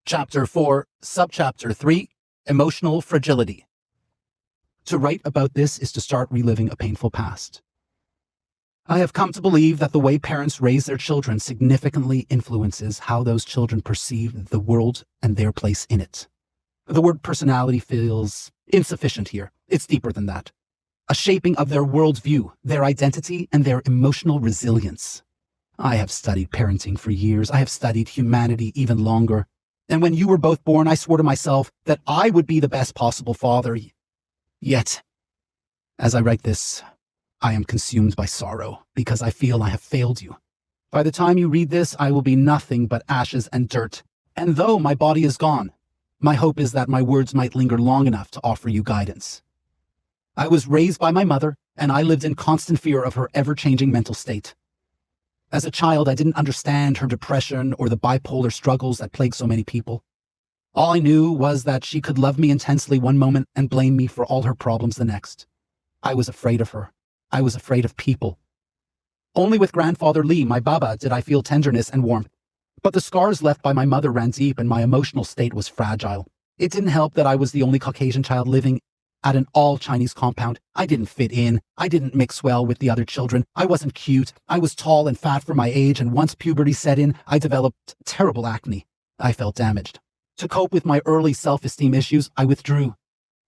Chapter 4, Subchapter 3, Emotional Fragility. To write about this is to start reliving a painful past. I have come to believe that the way parents raise their children significantly influences how those children perceive the world and their place in it. The word personality feels insufficient here. It's deeper than that. A shaping of their worldview, their identity, and their emotional resilience. I have studied parenting for years. I have studied humanity even longer. And when you were both born, I swore to myself that I would be the best possible father. Yet, as I write this, I am consumed by sorrow because I feel I have failed you. By the time you read this, I will be nothing but ashes and dirt. And though my body is gone, my hope is that my words might linger long enough to offer you guidance. I was raised by my mother, and I lived in constant fear of her ever-changing mental state. As a child, I didn't understand her depression or the bipolar struggles that plague so many people. All I knew was that she could love me intensely one moment and blame me for all her problems the next. I was afraid of her. I was afraid of people. Only with Grandfather Lee, my Baba, did I feel tenderness and warmth. But the scars left by my mother ran deep and my emotional state was fragile. It didn't help that I was the only Caucasian child living at an all-Chinese compound. I didn't fit in. I didn't mix well with the other children. I wasn't cute. I was tall and fat for my age, and once puberty set in, I developed terrible acne. I felt damaged. To cope with my early self-esteem issues, I withdrew.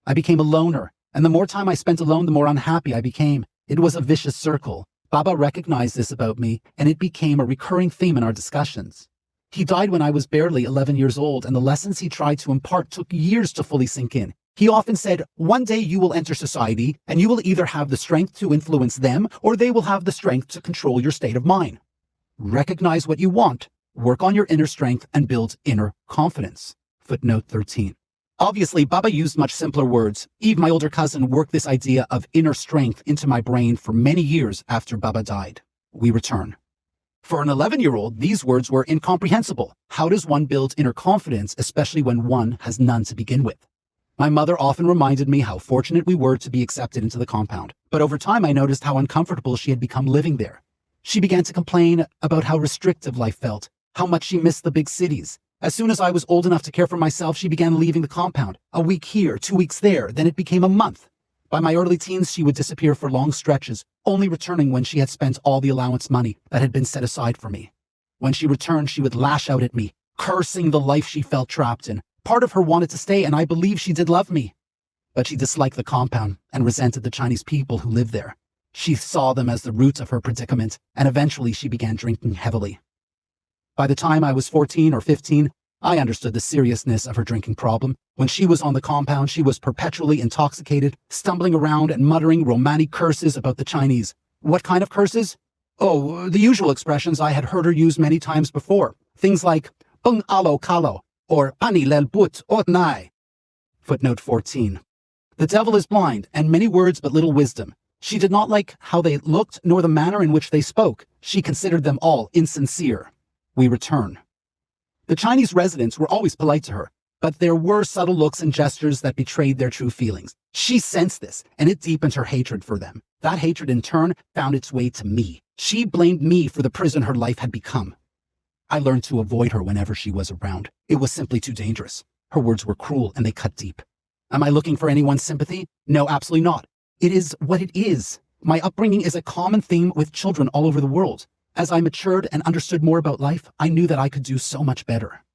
I became a loner, and the more time I spent alone, the more unhappy I became. It was a vicious circle. Baba recognized this about me, and it became a recurring theme in our discussions. He died when I was barely 11 years old, and the lessons he tried to impart took years to fully sink in. He often said, one day you will enter society, and you will either have the strength to influence them, or they will have the strength to control your state of mind. Recognize what you want, work on your inner strength, and build inner confidence. Footnote 13. Obviously, Baba used much simpler words. Eve, my older cousin, worked this idea of inner strength into my brain for many years after Baba died. We return. For an 11-year-old, these words were incomprehensible. How does one build inner confidence, especially when one has none to begin with? My mother often reminded me how fortunate we were to be accepted into the compound. But over time, I noticed how uncomfortable she had become living there. She began to complain about how restrictive life felt, how much she missed the big cities. As soon as I was old enough to care for myself, she began leaving the compound. A week here, 2 weeks there, then it became a month. By my early teens, she would disappear for long stretches, only returning when she had spent all the allowance money that had been set aside for me. When she returned, she would lash out at me, cursing the life she felt trapped in. Part of her wanted to stay, and I believe she did love me. But she disliked the compound and resented the Chinese people who lived there. She saw them as the root of her predicament, and eventually she began drinking heavily. By the time I was 14 or 15, I understood the seriousness of her drinking problem. When she was on the compound, she was perpetually intoxicated, stumbling around and muttering romantic curses about the Chinese. What kind of curses? Oh, the usual expressions I had heard her use many times before. Things like, "Bung alo kalo," or "Pani lel but ot nai." Footnote 14. The devil is blind, and many words but little wisdom. She did not like how they looked, nor the manner in which they spoke. She considered them all insincere. We return. The Chinese residents were always polite to her, but there were subtle looks and gestures that betrayed their true feelings. She sensed this, and it deepened her hatred for them. That hatred, in turn, found its way to me. She blamed me for the prison her life had become. I learned to avoid her whenever she was around. It was simply too dangerous. Her words were cruel, and they cut deep. Am I looking for anyone's sympathy? No, absolutely not. It is what it is. My upbringing is a common theme with children all over the world. As I matured and understood more about life, I knew that I could do so much better.